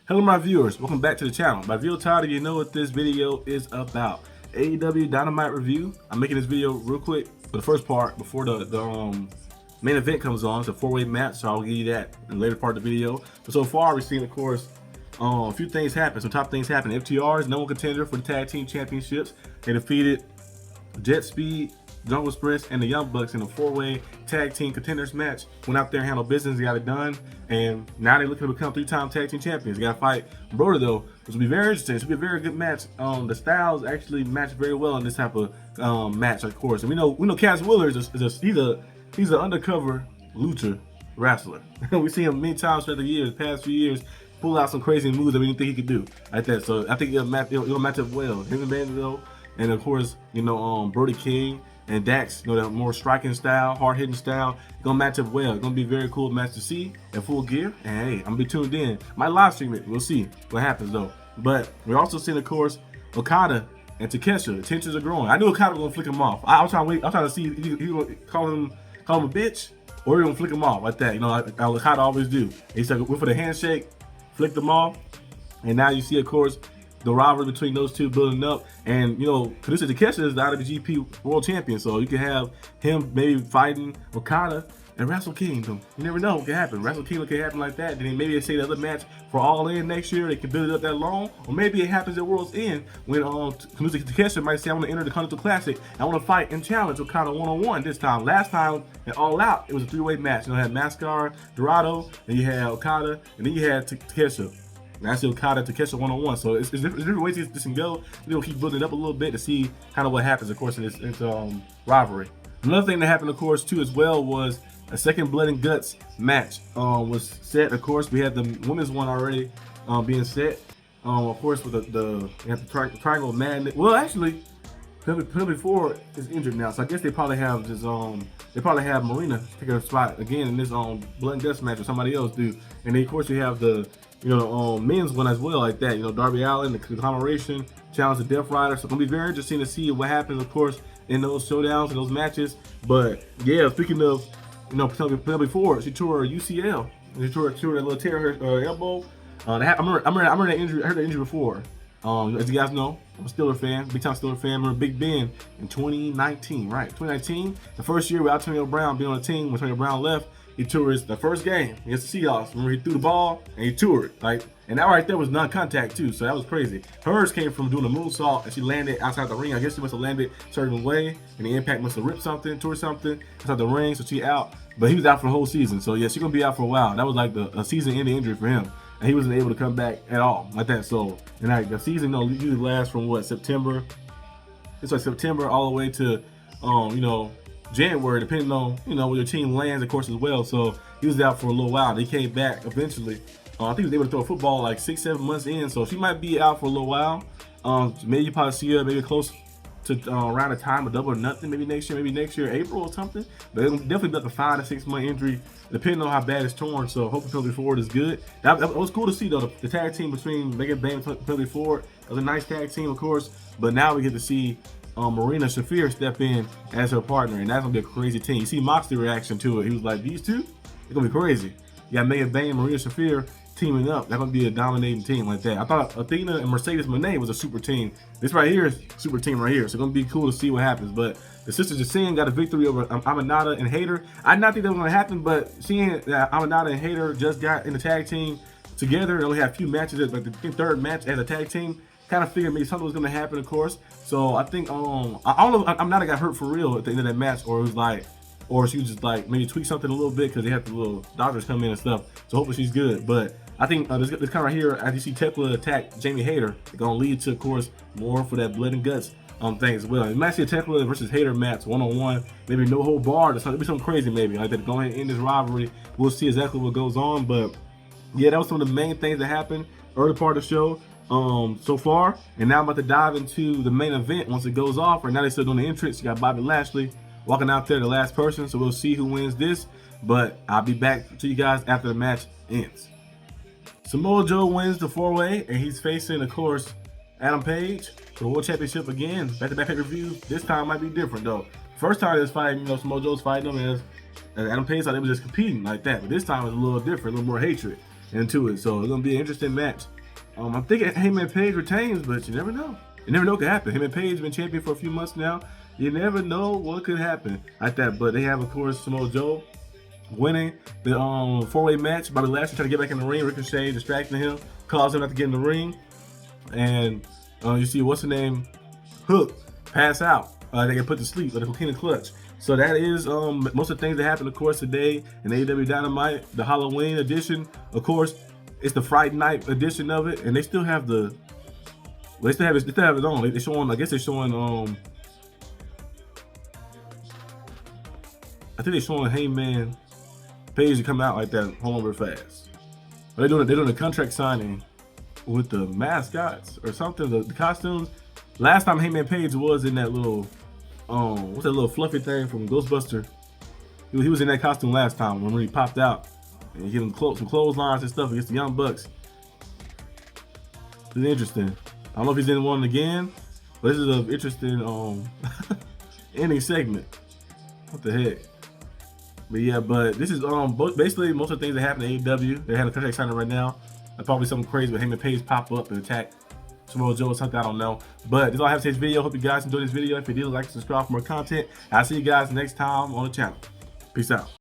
Hello my viewers, welcome back to the channel. By video title, you know what this video is about. AEW Dynamite review. I'm making this video real quick for the first part before the main event comes on. It's a 4-way match, so I'll give you that in the later part of the video. But so far, we've seen, of course, a few things happen. Some top things happen. FTR is no contender for the Tag Team Championships. They defeated Jet Speed, Jungle Express, and the Young Bucks in a 4-way tag team contenders match. Went out there and handled business, they got it done, and now they're looking to become 3-time tag team champions. They got to fight Brodido, which will be very interesting. It should be a very good match. The styles actually match very well in this type of match, of course. And we know Cass Wheeler he's an undercover lucha wrestler. We've seen him many times throughout the past few years, pull out some crazy moves that we didn't think he could do like that. So I think it'll match up well. Him and Brodido, and of course, Brody King and Dax, that more striking style, hard-hitting style, gonna match up well. It's gonna be a very cool match to see in full gear. And hey, I'm gonna be tuned in. Might live stream it. We'll see what happens though. But we're also seeing, of course, Okada and Takeshita. The tensions are growing. I knew Okada was gonna flick him off. I was trying to wait. I'm trying to see if he gonna call him a bitch, or he gonna flick him off like that. Like Okada always do. He said went for the handshake, flicked him off, and now you see, of course, the rivalry between those two building up. And Takeshita is the IWGP World Champion, so you can have him maybe fighting Okada and Wrestle Kingdom. You never know what can happen. Wrestle Kingdom can happen like that. Then maybe they say the other match for All In next year. They can build it up that long, or maybe it happens at World's End when Takeshita might say, "I want to enter the Continental Classic. I want to fight and challenge Okada one-on-one this time." Last time at All Out, it was a 3-way match. You had Mascara, Dorado, then you had Okada, and then you had Takeshita. Now I see Okada to catch a one-on-one, so it's different ways this can go. We'll keep building it up a little bit to see kind of what happens, of course, in this rivalry. Another thing that happened, of course, too, as well, was a second Blood and Guts match was set. Of course, we had the women's one already being set. Of course, with the Triangle Madness. Well, actually, Penalty 4 is injured now, so I guess they probably have this. They probably have Marina take her spot again in this Blood and Guts match, or somebody else do. And then, of course, you have the men's one as well, like that. Darby Allin, the conglomeration, challenge the Death Rider. So it's gonna be very interesting to see what happens, of course, in those showdowns and those matches. But yeah, speaking of, Penelope Ford, she tore her UCL. She tore that little tear her elbow. I remember that injury. I heard that injury before. As you guys know, I'm a Steelers fan, big time Steelers fan. I remember Big Ben in 2019, right? 2019, the first year without Antonio Brown being on the team. When Antonio Brown left, he tore the first game against the Seahawks. Remember, he threw the ball and he tore it. And that right there was non-contact too, so that was crazy. Hers came from doing a moonsault and she landed outside the ring. I guess she must have landed a certain way, and the impact must have ripped something, tore something outside the ring, so she out. But he was out for the whole season, so yeah, she's gonna be out for a while. That was like a season-ending injury for him, and he wasn't able to come back at all like that. So, and the season usually lasts from what, September? It's like September all the way to January, depending on where your team lands, of course, as well. So he was out for a little while. He came back eventually. I think he was able to throw a football like 6-7 months in, so she might be out for a little while. Maybe you probably see her maybe close to around the time of Double or Nothing, maybe next year, April or something. But it'll definitely be like a 5 to 6 month injury, depending on how bad it's torn. So hopefully Penalty Ford is good. That was cool to see though. The tag team between Megan Bain and Penalty Ford was a nice tag team, of course. But now we get to see Marina Shafir step in as her partner, and that's gonna be a crazy team. You see Moxley's reaction to it. He was like, "These two, it's gonna be crazy." You got Megan Bain and Marina Shafir teaming up. That's gonna be a dominating team like that. I thought Athena and Mercedes Moné was a super team. This right here is super team right here. So it's gonna be cool to see what happens. But the Sisters of Sin got a victory over Aminata and Hayter. I did not think that was gonna happen, but seeing that Aminata and Hayter just got in the tag team together, they only had a few matches, like the third match as a tag team. Kind of figured maybe something was gonna happen, of course. So I think I don't know. Aminata got hurt for real at the end of that match, or it was like, or she was just like maybe tweak something a little bit because they had the little doctors come in and stuff. So hopefully she's good. But I think this kind of right here, as you see Tekla attack Jamie Hayter, it's gonna lead to, of course, more for that Blood and Guts thing as well. You might see a Tekla versus Hayter match one-on-one, maybe no hold barred or something. It'll be something crazy maybe like that. Go ahead and end this rivalry. We'll see exactly what goes on. But yeah, that was some of the main things that happened early part of the show so far. And now I'm about to dive into the main event once it goes off. Right now they're still doing the entrance. You got Bobby Lashley walking out there, the last person. So we'll see who wins this. But I'll be back to you guys after the match ends. Samoa Joe wins the 4-way, and he's facing, of course, Adam Page for the World Championship again. Back-to-back pay-per-view. This time might be different though. First time they was fighting, Samoa Joe's fighting him as Adam Page thought they was just competing like that. But this time it's a little different, a little more hatred into it. So it's gonna be an interesting match I'm thinking Heyman Page retains, but you never know. You never know what could happen. Heyman Page has been champion for a few months now. You never know what could happen like that. But they have, of course, Samoa Joe winning the four-way match. Bobby Lashley trying to get back in the ring. Ricochet distracting him, caused him not to get in the ring. And you see, what's the name? Hook pass out. They get put to sleep with a coquina clutch. So that is most of the things that happened, of course, today in AEW Dynamite, the Halloween edition. Of course, it's the Friday night edition of it, and they still have the. They still have it on. They're showing. I guess they're showing. I think they're showing Heyman Page to come out like that. Hold on real fast. They're doing a contract signing with the mascots or something. The costumes. Last time Heyman Page was in that little, what's that little fluffy thing from Ghostbuster? He was in that costume last time when he popped out and he gave him some clotheslines and stuff against the Young Bucks. It's interesting. I don't know if he's in one again, but this is an interesting ending segment. What the heck? But yeah, but this is basically most of the things that happen in AEW. They had a contract signing right now. Probably something crazy with Heyman Page pop up and attack Samoa Joe or something, I don't know. But this is all I have for today's video. Hope you guys enjoyed this video. If you did, like and subscribe for more content. I'll see you guys next time on the channel. Peace out.